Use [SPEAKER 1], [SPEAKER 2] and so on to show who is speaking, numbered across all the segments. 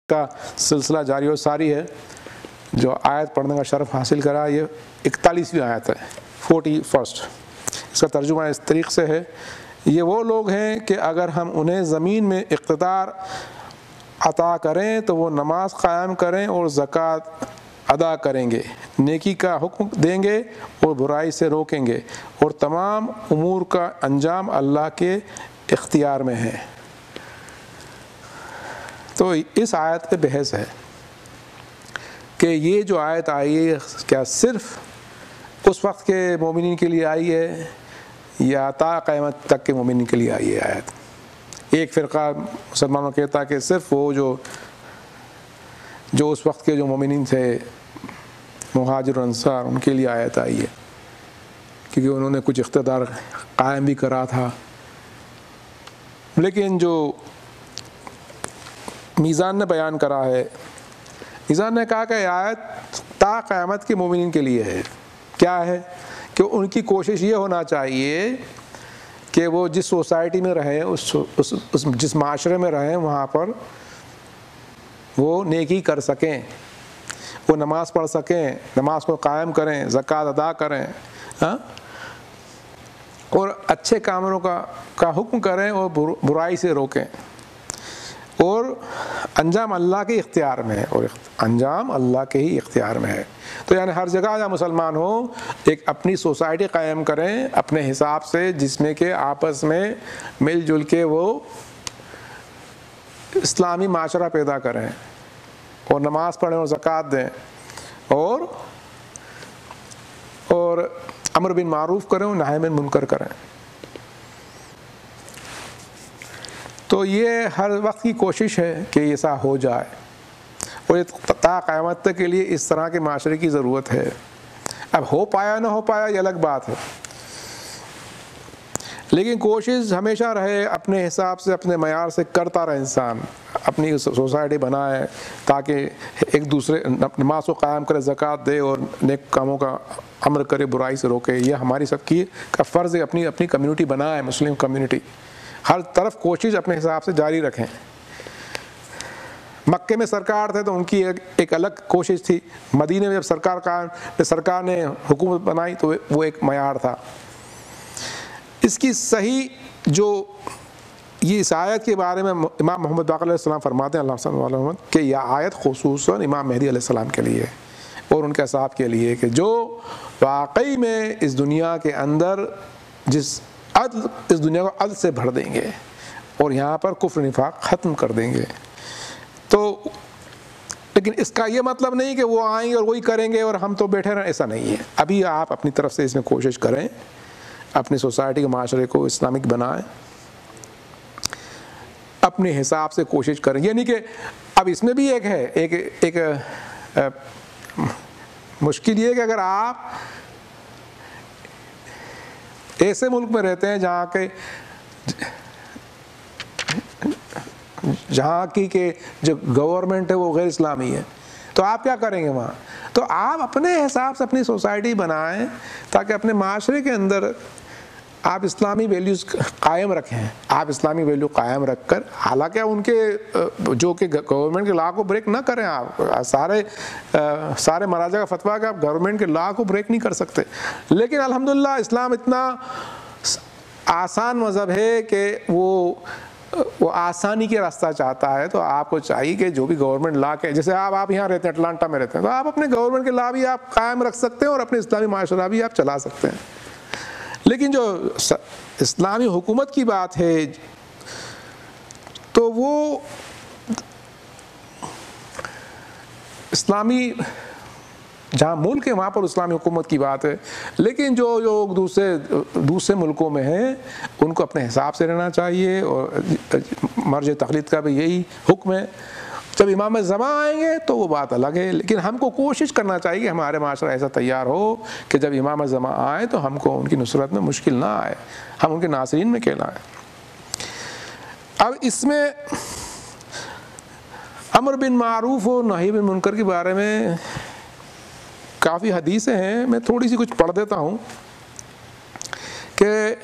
[SPEAKER 1] کا سلسلہ جاری و ساری ہے. جو آیت پڑھنے کا شرف حاصل کرا یہ 41ویں آیت ہے 41. اس کا ترجمہ اس طریقے سے ہے: یہ وہ لوگ ہیں کہ اگر ہم انہیں زمین میں اقتدار عطا کریں تو وہ نماز قائم کریں اور زکوٰۃ ادا کریں گے، نیکی کا حکم دیں گے اور برائی سے روکیں گے، اور تمام امور کا انجام اللہ کے اختیار میں ہے. تو اس آیت پہ بحث ہے کہ یہ جو آیت آئی ہے کیا صرف اس وقت کے مومنین کے لیے آئی ہے یا تا قیامت تک کے مومنین کے لیے آئی ہے آیت. ایک فرقہ مسلمانوں کہتا ہے کہ صرف وہ جو اس وقت کے جو مومنین تھے مہاجر و انصار ان کے لیے آیت آئی ہے کیونکہ انہوں نے کچھ اقتدار قائم بھی کرا تھا. لیکن جو میزان نے بیان کرا ہے، میزان نے کہا کہ آیت تا قیامت کے مومنین کے لیے ہے. کیا ہے کہ ان کی کوشش یہ ہونا چاہیے کہ وہ جس سوسائٹی میں رہیں جس معاشرے میں رہیں وہاں پر وہ نیکی کر سکیں، وہ نماز پڑھ سکیں، نماز کو قائم کریں، زکوٰۃ ادا کریں، اور اچھے کاموں کا حکم کریں اور برائی سے روکیں، اور انجام اللہ کے اختیار میں ہے، اور انجام اللہ کے ہی اختیار میں ہے. تو یعنی ہر جگہ جہاں مسلمان ہوں ایک اپنی سوسائٹی قائم کریں اپنے حساب سے، جس میں کہ آپس میں مل جل کے وہ اسلامی معاشرہ پیدا کریں اور نماز پڑھیں اور زکوٰۃ دیں اور امر بالمعروف کریں اور نہی عن المنکر کریں. تو یہ ہر وقت کی کوشش ہے کہ ایسا ہو جائے، اور یہ تا قیامت تک کے لیے اس طرح کے معاشرے کی ضرورت ہے. اب ہو پایا نہ ہو پایا یہ الگ بات ہے، لیکن کوشش ہمیشہ رہے اپنے حساب سے اپنے معیار سے کرتا رہے، انسان اپنی سوسائٹی بنائے تاکہ ایک دوسرے نماز کو قائم کرے، زکوٰۃ دے اور نیک کاموں کا امر کرے، برائی سے روکے. یہ ہماری سب کی کا فرض ہے، اپنی کمیونٹی بنائے، مسلم کمیونٹی ہر طرف کوشش اپنے حساب سے جاری رکھیں. مکے میں سرکار تھے تو ان کی ایک الگ کوشش تھی، مدینے میں جب سرکار نے حکومت بنائی تو وہ ایک معیار تھا. اس کی صحیح جو یہ اس آیت کے بارے میں امام محمد باقر علیہ السلام فرماتے ہیں اللہ صلی اللہ علیہ وسلم کہ یہ آیت خصوصاً امام مہدی علیہ السلام کے لیے اور ان کے اصحاب کے لیے کہ جو واقعی میں اس دنیا کے اندر اس دنیا کو عدل سے بھر دیں گے اور یہاں پر کفر نفاق ختم کر دیں گے. تو لیکن اس کا یہ مطلب نہیں کہ وہ آئیں گے اور وہی کریں گے اور ہم تو بیٹھے رہیں، ایسا نہیں ہے. ابھی آپ اپنی طرف سے اس میں کوشش کریں، اپنی سوسائٹی کے معاشرے کو اسلامک بنائیں، اپنے حساب سے کوشش کریں. یعنی کہ اب اس میں بھی ایک ہے ایک مشکل یہ کہ اگر آپ ایسے ملک میں رہتے ہیں جہاں کی کہ جو گورنمنٹ ہے وہ غیر اسلامی ہے، تو آپ کیا کریں گے وہاں؟ تو آپ اپنے حساب سے اپنی سوسائٹی بنائیں تاکہ اپنے معاشرے کے اندر آپ اسلامی ویلیوز قائم رکھیں. آپ اسلامی ویلیو قائم رکھ کر، حالانکہ ان کے جو کہ گورنمنٹ کے لا کو بریک نہ کریں، آپ سارے مراجع کا فتویٰ کہ آپ گورنمنٹ کے لا کو بریک نہیں کر سکتے، لیکن الحمدللہ اسلام اتنا آسان مذہب ہے کہ وہ آسانی کے راستہ چاہتا ہے. تو آپ کو چاہیے کہ جو بھی گورنمنٹ لا کے، جیسے آپ یہاں رہتے ہیں اٹلانٹا میں رہتے ہیں، تو آپ اپنے گورنمنٹ کے لا بھی آپ قائم رکھ سکتے ہیں اور اپنے اسلامی معاشرہ بھی آپ چلا سکتے ہیں. لیکن جو اسلامی حکومت کی بات ہے تو وہ اسلامی جہاں ملک ہے وہاں پر اسلامی حکومت کی بات ہے، لیکن جو لوگ دوسرے ملکوں میں ہیں ان کو اپنے حساب سے رہنا چاہیے، اور مرجع تقلید کا بھی یہی حکم ہے. جب امام زمان آئیں گے تو وہ بات الگ ہے، لیکن ہم کو کوشش کرنا چاہیے کہ ہمارے معاشرہ ایسا تیار ہو کہ جب امام زمان آئے تو ہم کو ان کی نصرت میں مشکل نہ آئے، ہم ان کے ناصرین میں کہلائیں. اب اس میں امر بالمعروف و نہی عن المنکر کے بارے میں کافی حدیثیں ہیں، میں تھوڑی سی کچھ پڑھ دیتا ہوں. کہ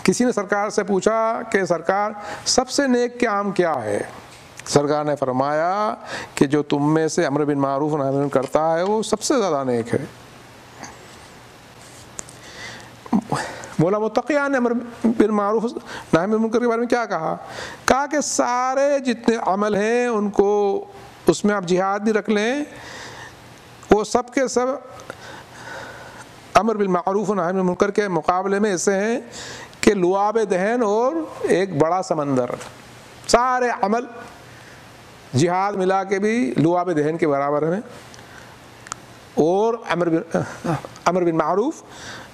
[SPEAKER 1] کسی نے سرکار سے پوچھا کہ سرکار سب سے نیک کام کیا ہے؟ سرکار نے فرمایا کہ جو تم میں سے امر بن معروف و نہی عن منکر کرتا ہے وہ سب سے زیادہ نیک ہے۔ مولا متقیان نے امر بن معروف نہی عن منکر کے بارے میں کیا کہا؟ کہا کہ سارے جتنے عمل ہیں ان کو اس میں آپ جہاد بھی رکھ لیں، وہ سب کے سب امر بالمعروف و نہی عن منکر کے مقابلے میں ایسے ہیں کہ لعاب دہن اور ایک بڑا سمندر۔ سارے عمل جہاد ملا کے بھی لعاب دہن کے برابر ہیں، اور امر بالمعروف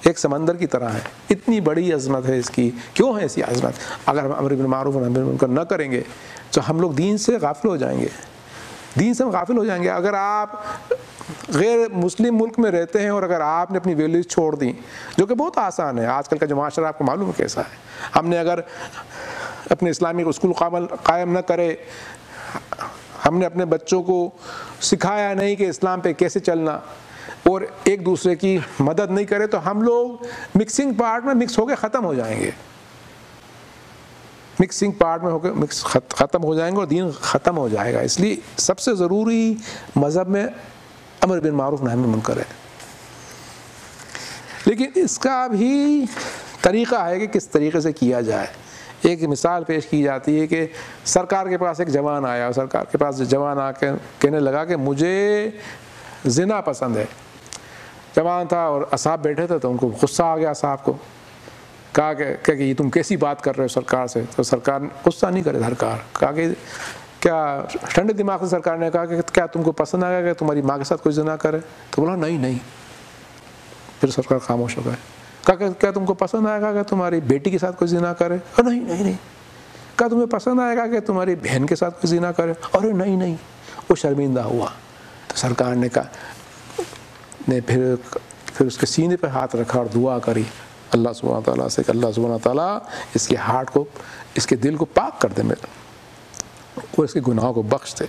[SPEAKER 1] ایک سمندر کی طرح ہے۔ اتنی بڑی عظمت ہے اس کی۔ کیوں ہے ایسی عظمت؟ اگر ہم امر بالمعروف و نہی عن منکر نہ کریں گے تو ہم لوگ دین سے غافل ہو جائیں گے، دین سے ہم غافل ہو جائیں گے۔ اگر آپ غیر مسلم ملک میں رہتے ہیں اور اگر آپ نے اپنی ویلیوز چھوڑ دیں، جو کہ بہت آسان ہے، آج کل کا جو معاشرہ آپ کو معلوم ہے کیسا ہے، ہم نے اگر اپنے اسلامی اسکول قائم نہ کرے، ہم نے اپنے بچوں کو سکھایا نہیں کہ اسلام پہ کیسے چلنا، اور ایک دوسرے کی مدد نہیں کرے، تو ہم لوگ مکسنگ پارٹ میں مکس ہو کے ختم ہو جائیں گے، مکسنگ پارٹ میں ہو کے ختم ہو جائیں گے اور دین ختم ہو جائے گا۔ اس لیے سب سے ضروری مذہب میں امر بالمعروف نہی عن منکر ہے۔ لیکن اس کا بھی طریقہ ہے کہ کس طریقے سے کیا جائے۔ ایک مثال پیش کی جاتی ہے کہ سرکار کے پاس ایک جوان آیا، اور سرکار کے پاس جوان آ کے کہنے لگا کہ مجھے زنا پسند ہے۔ جوان تھا اور اصحاب بیٹھے تھے تو ان کو غصہ آ گیا، اصحاب کو کہا کہ یہ تم کیسی بات کر رہے ہو سرکار سے؟ تو سرکار غصہ نہیں کرے، سرکار کہا کہ کیا ٹھنڈے دماغ سے سرکار نے کہا کہ کیا تم کو پسند آئے گا کہ تمہاری ماں کے ساتھ کوئی زنا کرے؟ تو بولا نہیں۔ پھر سرکار خاموش ہو گئے۔ کہا کہ کیا تم کو پسند آئے گا کہ تمہاری بیٹی کے ساتھ کوئی زنا کرے؟ نہیں۔ کہا تمہیں پسند آئے گا کہ تمہاری بہن کے ساتھ کوئی زنا کرے؟ ارے نہیں۔ وہ شرمندہ ہوا۔ تو سرکار نے کہا پھر اس کے سینے پہ ہاتھ رکھا اور دعا کری اللہ سبحانہ تعالیٰ سے کہ اللہ سبحانہ تعالیٰ اس کے ہارٹ کو، اس کے دل کو پاک کر دے میرا، اور اس کے گناہوں کو بخش دے،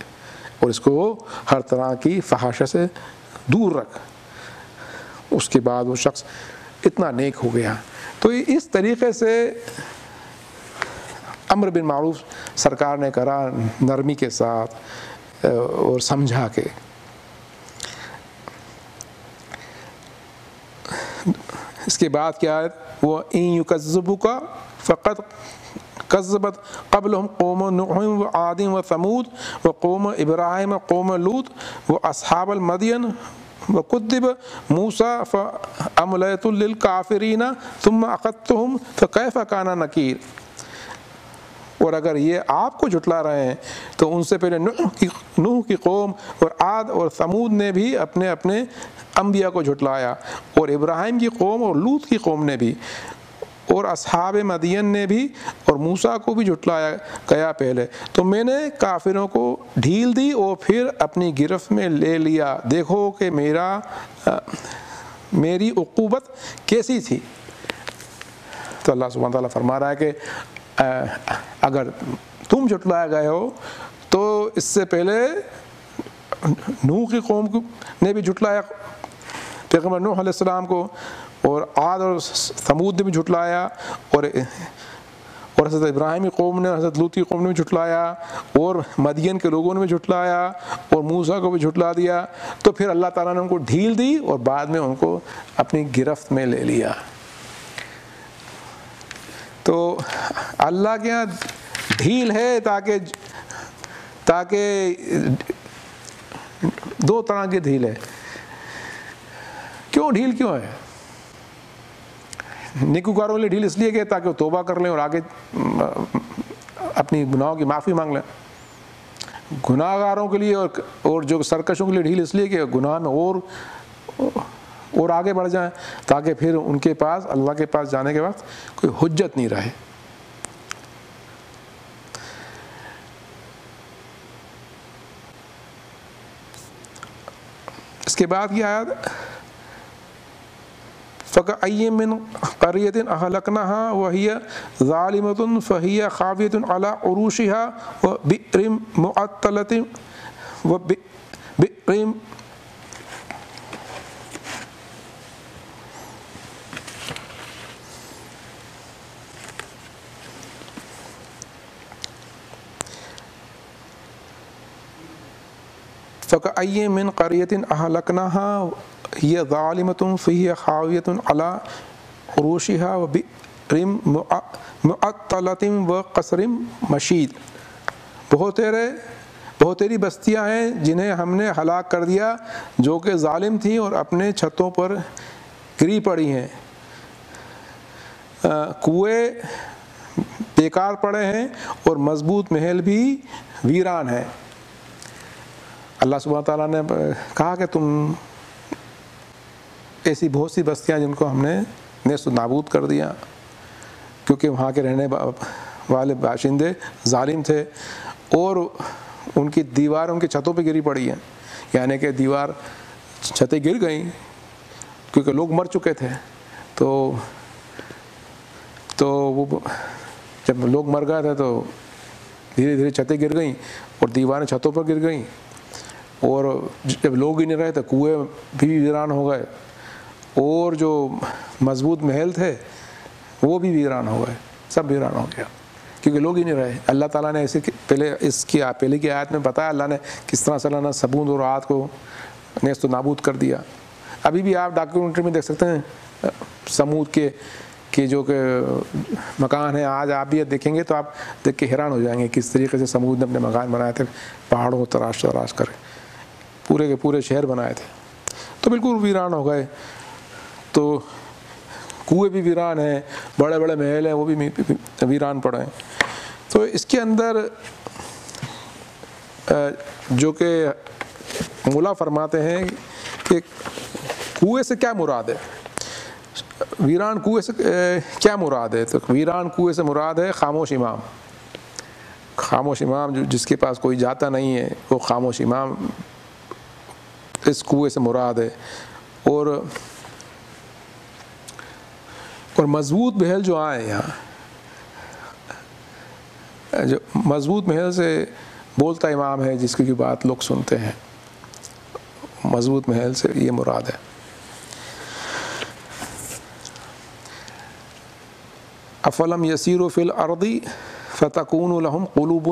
[SPEAKER 1] اور اس کو ہر طرح کی فحاشہ سے دور رکھ۔ اس کے بعد وہ شخص اتنا نیک ہو گیا۔ تو اس طریقے سے امر بالمعروف سرکار نے کرا، نرمی کے ساتھ اور سمجھا کے۔ اس کے بعد کیا ہے؟ وہ ان یکذبک فقط کذبت قبلہم قوم نوح وعاد وثمود وقوم ابراہیم وقوم لوط واصحاب المدین وکذب موسیٰ فاملیت للکافرین ثم اخذتہم فکیف کان نکیر۔ اور اگر یہ آپ کو جھٹلا رہے ہیں تو ان سے پہلے نوح کی قوم اور عاد اور ثمود نے بھی اپنے انبیاء کو جھٹلایا، اور ابراہیم کی قوم اور لوط کی قوم نے بھی، اور اصحاب مدین نے بھی، اور موسیٰ کو بھی جھٹلایا گیا پہلے۔ تو میں نے کافروں کو ڈھیل دی اور پھر اپنی گرفت میں لے لیا، دیکھو کہ میری عقوبت کیسی تھی۔ تو اللہ سبحانہ تعالیٰ فرما رہا ہے کہ اگر تم جھٹلائے گئے ہو تو اس سے پہلے نوح کی قوم نے بھی جھٹلایا پیغمبر نوح علیہ السلام کو، اور عاد اور ثمود نے بھی جھٹلایا، اور حضرت ابراہیم کی قوم نے، حضرت لوط کی قوم نے بھی جھٹلایا، اور مدین کے لوگوں نے بھی جھٹلایا، اور موسیٰ کو بھی جھٹلا دیا۔ تو پھر اللہ تعالیٰ نے ان کو ڈھیل دی اور بعد میں ان کو اپنی گرفت میں لے لیا۔ تو اللہ کے یہاں ڈھیل ہے تاکہ دو طرح کی ڈھیل ہے۔ کیوں ڈھیل کیوں ہے؟ نیکوکاروں کے لیے ڈھیل اس لیے کہ تاکہ وہ توبہ کر لیں اور آگے اپنی گناہوں کی معافی مانگ لیں۔ گناہ گاروں کے لیے اور جو سرکشوں کے لیے ڈھیل اس لیے کہ گناہ میں اور آگے بڑھ جائیں، تاکہ پھر ان کے پاس، اللہ کے پاس جانے کے وقت کوئی حجت نہیں رہے۔ اس کے بعد کیا آیت؟ فَكَأَيٍّ مِّن قَرْيَةٍ أَهْلَكْنَاهَا وَهِيَ ظَالِمَةٌ فَهِيَ خَاوِيَةٌ عَلَىٰ عُرُوشِهَا وَبِئْرٍ مُّعَطَّلَةٍ وَبِئْرٍ فَكَأَيٍّ مِّن قَرْيَةٍ أَهْلَكْنَاهَا هِيَ ظَالِمَةٌ فَهِيَ خَاوِيَةٌ عَلَىٰ عُرُوشِهَا وَبِئْرٍ مُّعَطَّلَةٍ وَقَصْرٍ مَشِيدٍ۔ بہت تیری بستیاں ہیں جنہیں ہم نے ہلاک کر دیا جو کہ ظالم تھیں اور اپنے چھتوں پر گری پڑی ہیں، کنویں بیکار پڑے ہیں اور مضبوط محل بھی ویران ہے۔ اللہ سبحانہ تعالیٰ نے کہا کہ تم ایسی بہت سی بستیاں جن کو ہم نے نیست و نابود کر دیا کیونکہ وہاں کے رہنے والے باشندے ظالم تھے اور ان کی دیوار ان کی چھتوں پہ گری پڑی ہیں، یعنی کہ دیوار چھتیں گر گئیں کیونکہ لوگ مر چکے تھے، تو وہ جب لوگ مر گئے تھے تو دھیرے دھیرے چھتیں گر گئیں اور دیواریں چھتوں پر گر گئیں، اور جب لوگ ہی نہیں رہے تو کنویں بھی ویران ہو گئے اور جو مضبوط محل تھے وہ بھی ویران ہو گئے، سب ویران ہو گیا کیونکہ لوگ ہی نہیں رہے۔ اللہ تعالیٰ نے ایسے پہلے کی آیت میں بتایا اللہ نے کس طرح سے اللہ نے سمود اور عاد کو نیست و نابود کر دیا۔ ابھی بھی آپ ڈاکیومنٹری میں دیکھ سکتے ہیں سمود کے جو کہ مکان ہیں، آج آپ بھی دیکھیں گے تو آپ دیکھ کے حیران ہو جائیں گے کس طریقے سے سمود نے اپنے مکان بنائے تھے، پہاڑوں کو تراش کر پورے کے پورے شہر بنائے تھے، تو بالکل ویران ہو گئے۔ تو کنویں بھی ویران ہیں، بڑے بڑے محل ہیں وہ بھی ویران پڑے ہیں۔ تو اس کے اندر جو کہ مولا فرماتے ہیں کہ کنویں سے کیا مراد ہے، ویران کنویں سے کیا مراد ہے، تو ویران کنویں سے مراد ہے خاموش امام۔ خاموش امام جس کے پاس کوئی جاتا نہیں ہے وہ خاموش امام اس کنویں سے مراد ہے۔ اور مضبوط محل جو آئے یہاں، جو مضبوط محل سے بولتا امام ہے جس کی بات لوگ سنتے ہیں، مضبوط محل سے یہ مراد ہے۔ افلم یسیروا فی الارض فتکون لهم قلوب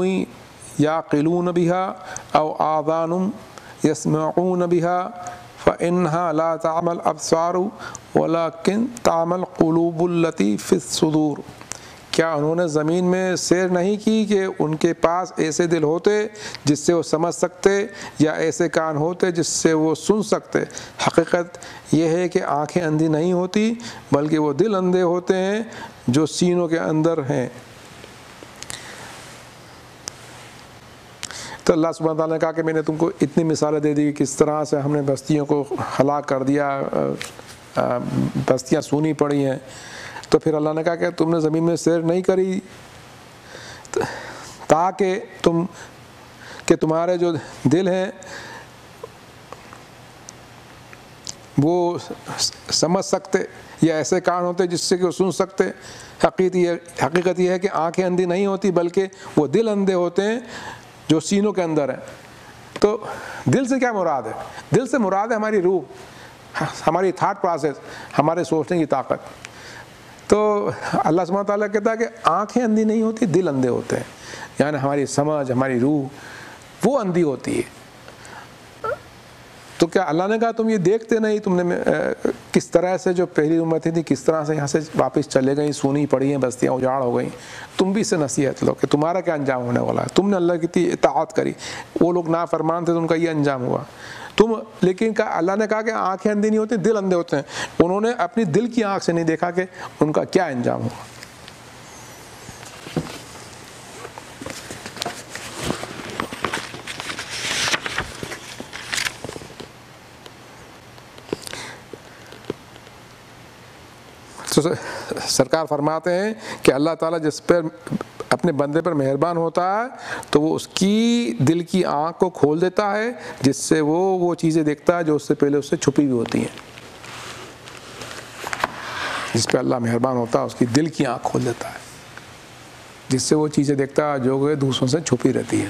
[SPEAKER 1] یعقلون بها او آذان یسمعون بها فإنها لا تعمى الأبصار ولكن تعمى القلوب التي في الصدور۔ کیا انہوں نے زمین میں سیر نہیں کی کہ ان کے پاس ایسے دل ہوتے جس سے وہ سمجھ سکتے یا ایسے کان ہوتے جس سے وہ سن سکتے؟ حقیقت یہ ہے کہ آنکھیں اندھی نہیں ہوتی بلکہ وہ دل اندھے ہوتے ہیں جو سینوں کے اندر ہیں۔ تو اللہ سبحانہ تعالیٰ نے کہا کہ میں نے تم کو اتنی مثالیں دے دی کہ کس طرح سے ہم نے بستیوں کو ہلاک کر دیا، بستیاں سونی پڑی ہیں۔ تو پھر اللہ نے کہا کہ تم نے زمین میں سیر نہیں کری تاکہ تمہارے جو دل ہیں وہ سمجھ سکتے یا ایسے کان ہوتے جس سے کہ وہ سن سکتے۔ حقیقت یہ ہے کہ آنکھیں اندھی نہیں ہوتی بلکہ وہ دل اندھے ہوتے ہیں جو سینوں کے اندر ہیں۔ تو دل سے کیا مراد ہے؟ دل سے مراد ہے ہماری روح، ہماری تھاٹ پروسیس، ہمارے سوچنے کی طاقت۔ تو اللہ سبحانہ تعالیٰ کہتا ہے کہ آنکھیں اندھی نہیں ہوتی، دل اندھے ہوتے ہیں، یعنی ہماری سمجھ، ہماری روح وہ اندھی ہوتی ہے۔ تو کیا اللہ نے کہا تم یہ دیکھتے نہیں؟ تم نے کس طرح سے جو پہلی امتیں تھی کس طرح سے یہاں سے واپس چلے گئیں، سونی پڑی ہیں، بستیاں اجاڑ ہو گئیں، تم بھی اس سے نصیحت لو کہ تمہارا کیا انجام ہونے والا ہے۔ تم نے اللہ کی اطاعت کری، وہ لوگ نافرمان تھے تو ان کا یہ انجام ہوا۔ لیکن اللہ نے کہا کہ آنکھیں اندھی نہیں ہوتی، دل اندھے ہوتے ہیں۔ انہوں نے اپنی دل کی آنکھ سے نہیں دیکھا کہ ان کا کیا انجام ہوا۔ تو سرکار فرماتے ہیں کہ اللہ تعالیٰ جس پر اپنے بندے پر مہربان ہوتا ہے تو وہ اس کی دل کی آنکھ کو کھول دیتا ہے جس سے وہ چیزیں دیکھتا ہے جو اس سے پہلے اس سے چھپی ہوئی ہوتی ہیں۔ جس پہ اللہ مہربان ہوتا ہے اس کی دل کی آنکھ کھول دیتا ہے جس سے وہ چیزیں دیکھتا ہے جو کہ دوسروں سے چھپی رہتی ہیں۔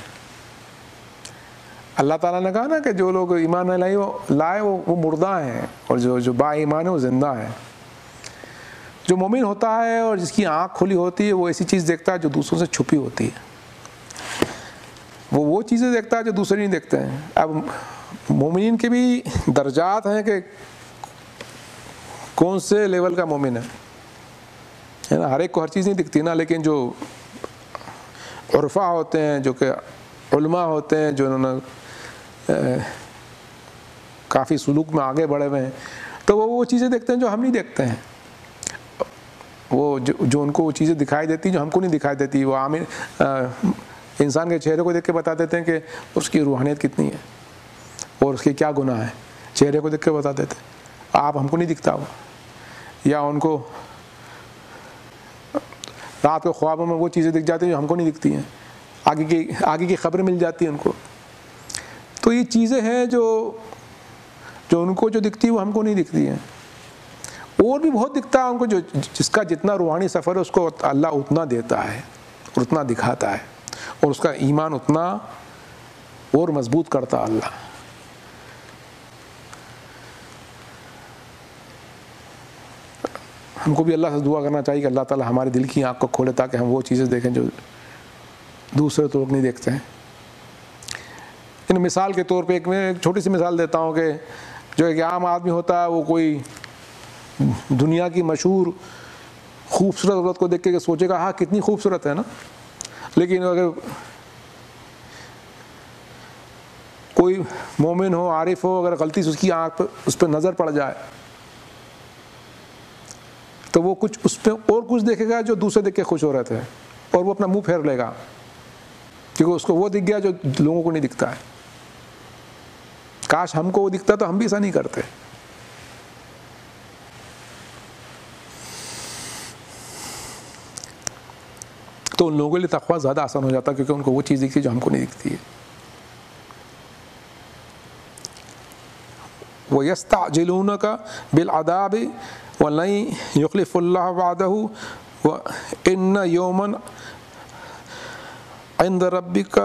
[SPEAKER 1] اللہ تعالیٰ نے کہا نا کہ جو لوگ ایمان نہیں لائے وہ مردہ ہیں اور جو با ایمان ہے وہ زندہ ہیں۔ جو مومن ہوتا ہے اور جس کی آنکھ کھلی ہوتی ہے وہ ایسی چیز دیکھتا ہے جو دوسروں سے چھپی ہوتی ہے، وہ چیزیں دیکھتا ہے جو دوسرے نہیں دیکھتے ہیں۔ اب مومنین کے بھی درجات ہیں کہ کون سے لیول کا مومن ہے نا. ہر ایک کو ہر چیز نہیں دکھتی نا, لیکن جو عرفا ہوتے ہیں, جو کہ علماء ہوتے ہیں, جو انہوں نے کافی سلوک میں آگے بڑھے ہوئے ہیں, تو وہ چیزیں دیکھتے ہیں جو ہم نہیں دیکھتے ہیں. وہ جو ان کو وہ چیزیں دکھائی دیتی جو ہم کو نہیں دکھائی دیتی. وہ عام انسان کے چہرے کو دیکھ کے بتا دیتے ہیں کہ اس کی روحانیت کتنی ہے اور اس کے کیا گناہ ہیں. چہرے کو دیکھ کے بتا دیتے ہیں. آپ ہم کو نہیں دکھتا وہ, یا ان کو رات کے خوابوں میں وہ چیزیں دکھ جاتی ہیں جو ہم کو نہیں دکھتی ہیں, آگے کی خبر مل جاتی ہے ان کو. تو یہ چیزیں ہیں جو ان کو جو دکھتی ہے وہ ہم کو نہیں دکھتی ہیں. اور بھی بہت دکھتا ہے ان کو, جو جس کا جتنا روحانی سفر ہے اس کو اللہ اتنا دیتا ہے اور اتنا دکھاتا ہے, اور اس کا ایمان اتنا اور مضبوط کرتا ہے اللہ. ہم کو بھی اللہ سے دعا کرنا چاہیے کہ اللہ تعالیٰ ہمارے دل کی آنکھ کو کھولے تاکہ ہم وہ چیزیں دیکھیں جو دوسرے لوگ نہیں دیکھتے ہیں. مثال کے طور پہ میں ایک چھوٹی سی مثال دیتا ہوں کہ جو ایک عام آدمی ہوتا ہے, وہ کوئی دنیا کی مشہور خوبصورت عورت کو دیکھ کے سوچے گا ہاں کتنی خوبصورت ہے نا, لیکن اگر کوئی مومن ہو, عارف ہو, اگر غلطی سے اس کی آنکھ پہ اس پہ نظر پڑ جائے تو وہ کچھ اس پہ اور کچھ دیکھے گا جو دوسرے دیکھ کے خوش ہو رہے تھے, اور وہ اپنا منہ پھیر لے گا کیونکہ اس کو وہ دکھ گیا جو لوگوں کو نہیں دکھتا ہے. کاش ہم کو وہ دکھتا تو ہم بھی ایسا نہیں کرتے. تو ان لوگوں کے لیے تقویٰ زیادہ آسان ہو جاتا کیونکہ ان کو وہ چیز دکھتی جو ہم کو نہیں دکھتی ہے. وَيَسْتَعْجِلُونَكَ بِالْعَذَابِ وَلَن يُخْلِفَ اللَّهُ وَعْدَهُ وَإِنَّ يَوْمًا عِندَ رَبِّكَ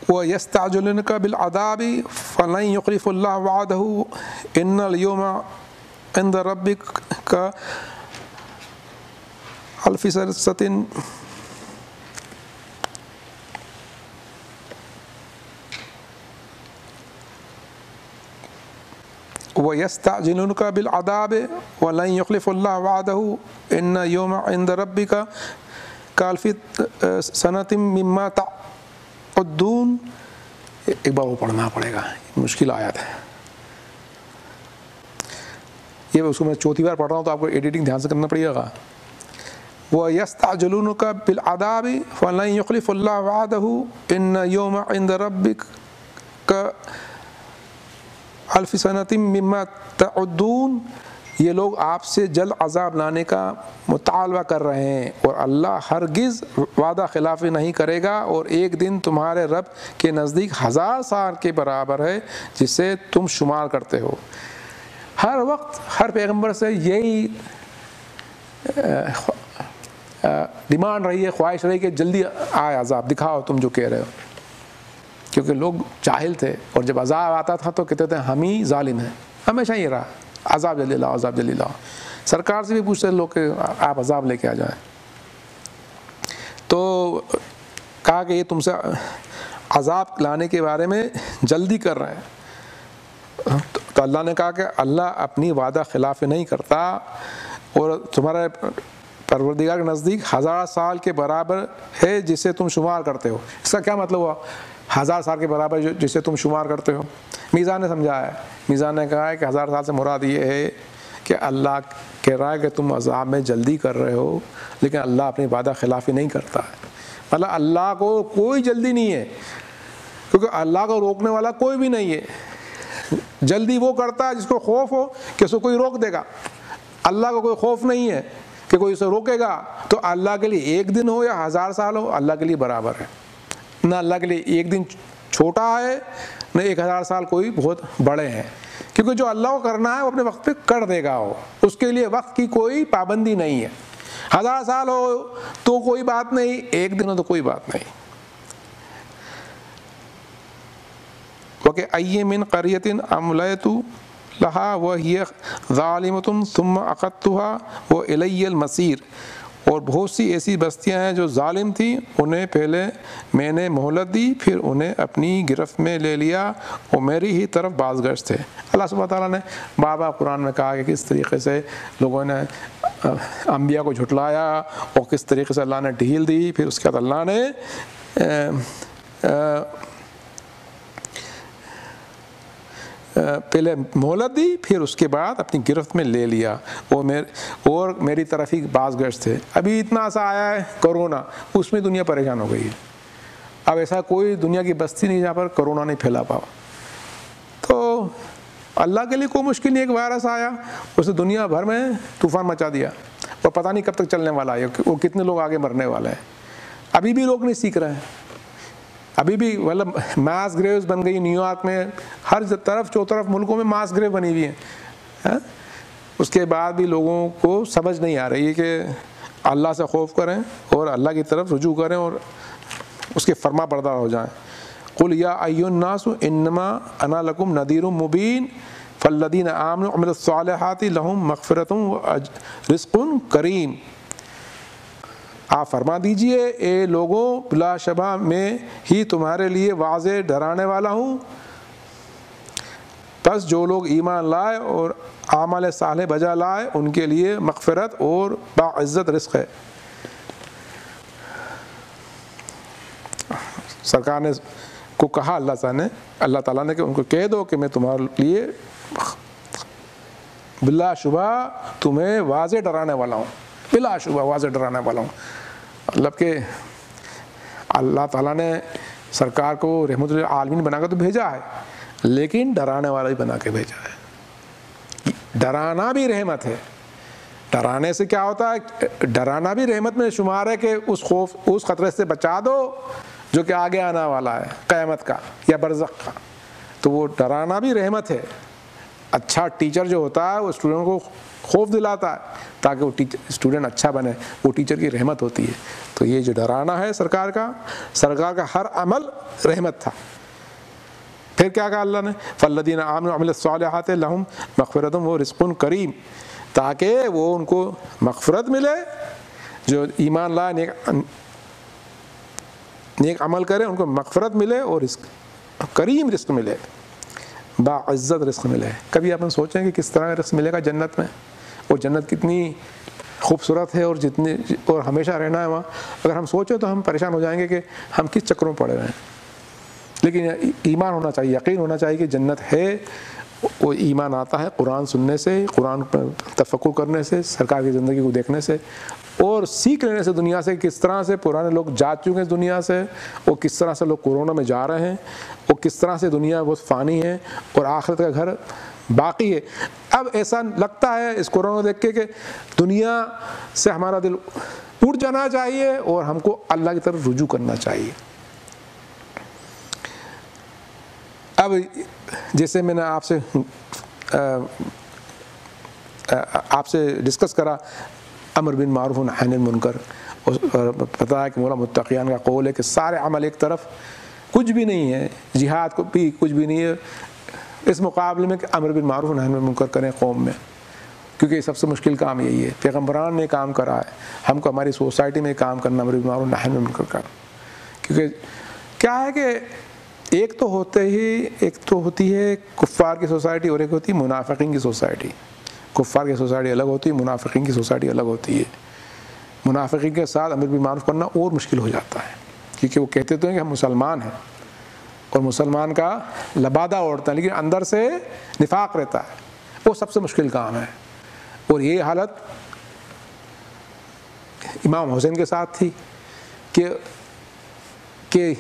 [SPEAKER 1] وَيَسْتَعْجِلُونَكَ بِالْعَذَابِ فَلَن يُخْلِفَ اللَّهُ وَعْدَهُ إِنَّ الْيَوْمَ عِندَ رَبِّكَ أَلْفِ سَنَةٍ وَيَسْتَعْجِلُونَكَ بِالْعَذَابِ وَلَن يُخْلِفَ اللَّهُ وَعْدَهُ إِنَّ الْيَوْمَ عِندَ رَبِّكَ كَأَلْفِ سَنَةٍ مِّمَّا تعدون. ایک بار وہ پڑھنا پڑے گا, مشکل آیات ہے یہ, اس کو میں چوتھی بار پڑھ رہا ہوں تو آپ کو ایڈیٹنگ دھیان سے کرنا پڑے گا. وَيَسْتَعْجِلُونَكَ بِالْعَذَابِ فَلَن يُخْلِفَ اللَّهُ وَعْدَهُ إِنَّ يَوْمَ عِندَ رَبِّكَ أَلْفِ سَنَةٍ مِّمَّا تَعُدُّونَ. یہ لوگ آپ سے جلد عذاب لانے کا مطالبہ کر رہے ہیں, اور اللہ ہرگز وعدہ خلافی نہیں کرے گا, اور ایک دن تمہارے رب کے نزدیک 1000 سال کے برابر ہے جسے تم شمار کرتے ہو. ہر وقت ہر پیغمبر سے یہی ڈیمانڈ رہی ہے, خواہش رہی کہ جلدی آئے عذاب, دکھاؤ تم جو کہہ رہے ہو. کیونکہ لوگ جاہل تھے, اور جب عذاب آتا تھا تو کہتے تھے ہم ہی ظالم ہیں. ہمیشہ یہ رہا, عذاب جلدی لاؤ, عذاب جلدی لاؤ. سرکار سے بھی پوچھتے لوگ کہ آپ عذاب لے کے آ جائیں. تو کہا کہ یہ تم سے عذاب لانے کے بارے میں جلدی کر رہے ہیں. تو اللہ نے کہا کہ اللہ اپنی وعدہ خلاف نہیں کرتا, اور تمہارے پروردگار کے نزدیک 1000 سال کے برابر ہے جسے تم شمار کرتے ہو. اس کا کیا مطلب ہوا 1000 سال کے برابر جسے تم شمار کرتے ہو؟ میزان نے سمجھایا ہے. میزان نے کہا ہے کہ 1000 سال سے مراد یہ ہے کہ اللہ کہہ رہا ہے کہ تم عذاب میں جلدی کر رہے ہو, لیکن اللہ اپنی وعدہ خلافی نہیں کرتا ہے. مطلب اللہ کو کوئی جلدی نہیں ہے, کیونکہ اللہ کو روکنے والا کوئی بھی نہیں ہے. جلدی وہ کرتا ہے جس کو خوف ہو کہ اس کو کوئی روک دے گا. اللہ کو کوئی خوف نہیں ہے کہ کوئی اسے روکے گا, تو اللہ کے لیے 1 دن ہو یا 1000 سال ہو, اللہ کے لیے برابر ہے. نہ اللہ کے لیے 1 دن چھوٹا ہے, نہ 1000 سال کوئی بہت بڑے ہیں, کیونکہ جو اللہ کو کرنا ہے وہ اپنے وقت پہ کر دے گا. اس کے لیے وقت کی کوئی پابندی نہیں ہے. 1000 سال ہو تو کوئی بات نہیں, 1 دن ہو تو کوئی بات نہیں. وَكَأَيٍّ مِّن قَرْيَةٍ أَمْلَيْتُ لہا وہی ظالمۃ ثم اخذتها والی المصیر، اور بہت سی ایسی بستیاں ہیں جو ظالم تھیں، انہیں پہلے میں نے مہلت دی، پھر انہیں اپنی گرفت میں لے لیا، اور میری ہی طرف باز گشت تھے۔ اللہ سبحانہ تعالیٰ نے بار بار قرآن میں کہا کہ کس طریقے سے لوگوں نے انبیاء کو جھٹلایا اور کس طریقے سے اللہ نے ڈھیل دی، پھر اس کے بعد اللہ نے پہلے مہلت دی، پھر اس کے بعد اپنی گرفت میں لے لیا، اور میری طرف ہی باز گشت تھے۔ ابھی اتنا سا آیا ہے کرونا، اس میں دنیا پریشان ہو گئی ہے۔ اب ایسا کوئی دنیا کی بستی نہیں جہاں پر کرونا نہیں پھیلا پاؤ۔ تو اللہ کے لیے کوئی مشکل نہیں، ایک وائرس آیا، اس نے دنیا بھر میں طوفان مچا دیا، اور پتہ نہیں کب تک چلنے والا ہے، وہ کتنے لوگ آگے مرنے والے ہیں۔ ابھی بھی لوگ نہیں سیکھ رہے ہیں، ابھی بھی مطلب ماس گریوز بن گئی نیو یارک میں، ہر طرف چوطرف ملکوں میں ماس گریو بنی ہوئی ہیں۔ اس کے بعد بھی لوگوں کو سمجھ نہیں آ رہی ہے کہ اللہ سے خوف کریں اور اللہ کی طرف رجوع کریں اور اس کے فرما بردار ہو جائیں۔ قل یا ایھا الناس انما انا لکم نذیر مبین فالذین آمنوا وعملوا الصالحات لہم مغفرۃ ورزق کریم۔ آپ فرما دیجئے اے لوگوں، بلا شبہ میں ہی تمہارے لیے واضح ڈرانے والا ہوں، پس جو لوگ ایمان لائے اور اعمال صالح بجا لائے ان کے لیے مغفرت اور باعزت رزق ہے۔ سرکار نے کو کہا اللہ تعالیٰ نے کہ ان کو کہہ دو کہ میں تمہارے لیے بلا شبہ تمہیں واضح ڈرانے والا ہوں، بلا شبہ واضح ڈرانے والا ہوں۔ مطلب کہ اللہ تعالیٰ نے سرکار کو رحمت للعالمین بنا کر تو بھیجا ہے، لیکن ڈرانے والا بھی بنا کے بھیجا ہے۔ ڈرانا بھی رحمت ہے۔ ڈرانے سے کیا ہوتا ہے؟ ڈرانا بھی رحمت میں شمار ہے کہ اس خوف، اس خطرے سے بچا دو جو کہ آگے آنے والا ہے، قیامت کا یا برزخ کا، تو وہ ڈرانا بھی رحمت ہے۔ اچھا ٹیچر جو ہوتا ہے وہ اسٹوڈنٹ کو خوف دلاتا ہے تاکہ وہ اسٹوڈنٹ اچھا بنے، وہ ٹیچر کی رحمت ہوتی ہے۔ تو یہ جو ڈرانا ہے سرکار کا ہر عمل رحمت تھا۔ پھر کیا کہا اللہ نے؟ فالذین آمنوا وعملوا الصالحات لہم مغفرۃ ورزق کریم، تاکہ وہ ان کو مغفرت ملے، جو ایمان لائے نیک عمل کرے ان کو مغفرت ملے، اور کریم رزق ملے، باعزت رزق ملے۔ کبھی آپ سوچیں کہ کس طرح رزق ملے گا جنت میں، اور جنت کتنی خوبصورت ہے، اور ہمیشہ رہنا ہے وہاں۔ اگر ہم سوچیں تو ہم پریشان ہو جائیں گے کہ ہم کس چکروں میں پڑے ہوئے ہیں۔ لیکن ایمان ہونا چاہیے، یقین ہونا چاہیے کہ جنت ہے۔ وہ ایمان آتا ہے قرآن سننے سے، قرآن پر تفکر کرنے سے، سرکار کی زندگی کو دیکھنے سے، اور سیکھ لینے سے دنیا سے کس طرح سے پرانے لوگ جا چکے ہیں دنیا سے، اور کس طرح سے لوگ کورونا میں جا رہے ہیں، اور کس طرح سے دنیا بہت فانی ہے اور آخرت کا گھر باقی ہے۔ اب ایسا لگتا ہے اس کورونا دیکھ کے کہ دنیا سے ہمارا دل اٹھ جانا چاہیے اور ہم کو اللہ کی طرف رجوع کرنا چاہیے۔ اب جیسے میں نے آپ سے ڈسکس کرا امر بن معروف و نہی عن المنکر، اور پتہ ہے کہ مولا متقیان کا قول ہے کہ سارے عمل ایک طرف کچھ بھی نہیں ہے، جہاد کو بھی کچھ بھی نہیں ہے اس مقابلے میں کہ امر بن معروف و نہی عن المنکر کریں قوم میں، کیونکہ سب سے مشکل کام یہی ہے۔ پیغمبران نے کام کرا ہے، ہم کو ہماری سوسائٹی میں کام کرنا امر بن معروف و نہی عن المنکر کا، کیونکہ کیا ہے کہ ایک تو ہوتی ہے کفار کی سوسائٹی، اور ایک ہوتی ہے منافقین کی سوسائٹی۔ کفار کی سوسائٹی الگ ہوتی ہے، منافقین کی سوسائٹی الگ ہوتی ہے۔ منافقین کے ساتھ امر بالمعروف کرنا اور مشکل ہو جاتا ہے، کیونکہ وہ کہتے تو ہیں کہ ہم مسلمان ہیں، اور مسلمان کا لبادہ اوڑھتا ہے لیکن اندر سے نفاق رہتا ہے، وہ سب سے مشکل کام ہے۔ اور یہ حالت امام حسین کے ساتھ تھی کہ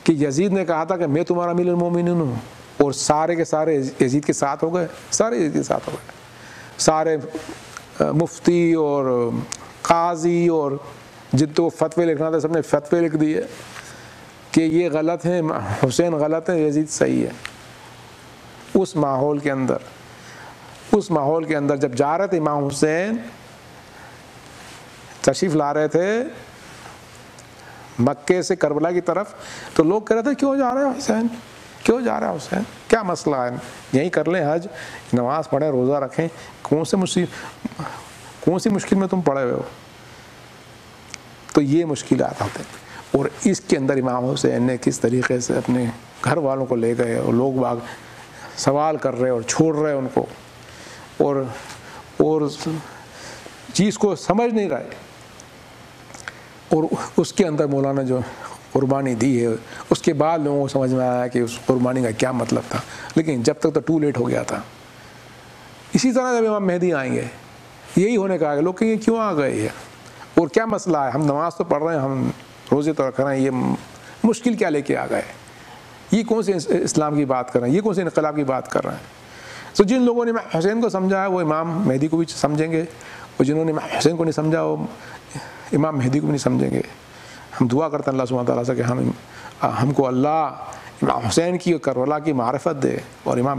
[SPEAKER 1] یزید نے کہا تھا کہ میں تمہارا امیر المومنین ہوں، اور سارے کے سارے یزید کے ساتھ ہو گئے، سارے مفتی اور قاضی اور جن کو فتوے لکھنا تھا سب نے فتوے لکھ دیے کہ یہ غلط ہیں، حسین غلط ہے، یزید صحیح ہے۔ اس ماحول کے اندر جب جا رہے تھے امام حسین تشریف لا رہے تھے مکے سے کربلا کی طرف، تو لوگ کہہ رہے تھے کیوں جا رہے ہو حسین، کیوں جا رہا ہے حسین؟ کیا مسئلہ ہے؟ یہیں کر لیں حج، نماز پڑھیں، روزہ رکھیں، کون سی مشکل میں تم پڑے ہوئے ہو؟ تو یہ مشکلات آتے ہیں۔ اور اس کے اندر امام حسین نے کس طریقے سے اپنے گھر والوں کو لے گئے، اور لوگ باغ سوال کر رہے اور چھوڑ رہے ان کو، اور چیز کو سمجھ نہیں رہے، اور اس کے اندر مولانا جو قربانی دی ہے، اس کے بعد لوگوں کو سمجھ میں آیا کہ اس قربانی کا کیا مطلب تھا، لیکن جب تک تو ٹو لیٹ ہو گیا تھا۔ اسی طرح جب امام مہدی آئیں گے یہی ہونے کا آگے، لوگ کہیں گے کیوں آ گئے یہ، اور کیا مسئلہ ہے، ہم نماز تو پڑھ رہے ہیں، ہم روزے تو رکھ رہے ہیں، یہ مشکل کیا لے کے آ گئے، یہ کون سے اسلام کی بات کر رہے ہیں، یہ کون سے انقلاب کی بات کر رہے ہیں۔ تو جن لوگوں نے امام حسین کو سمجھا ہے وہ امام مہدی کو بھی سمجھیں گے، اور جنہوں نے امام حسین کو نہیں سمجھا وہ امام مہدی کو بھی نہیں سمجھیں گے۔ ہم دعا کرتے ہیں اللہ سبحانہ تعالیٰ سے کہ ہم کو اللہ امام حسین کی اور کربلا کی معرفت دے، اور امام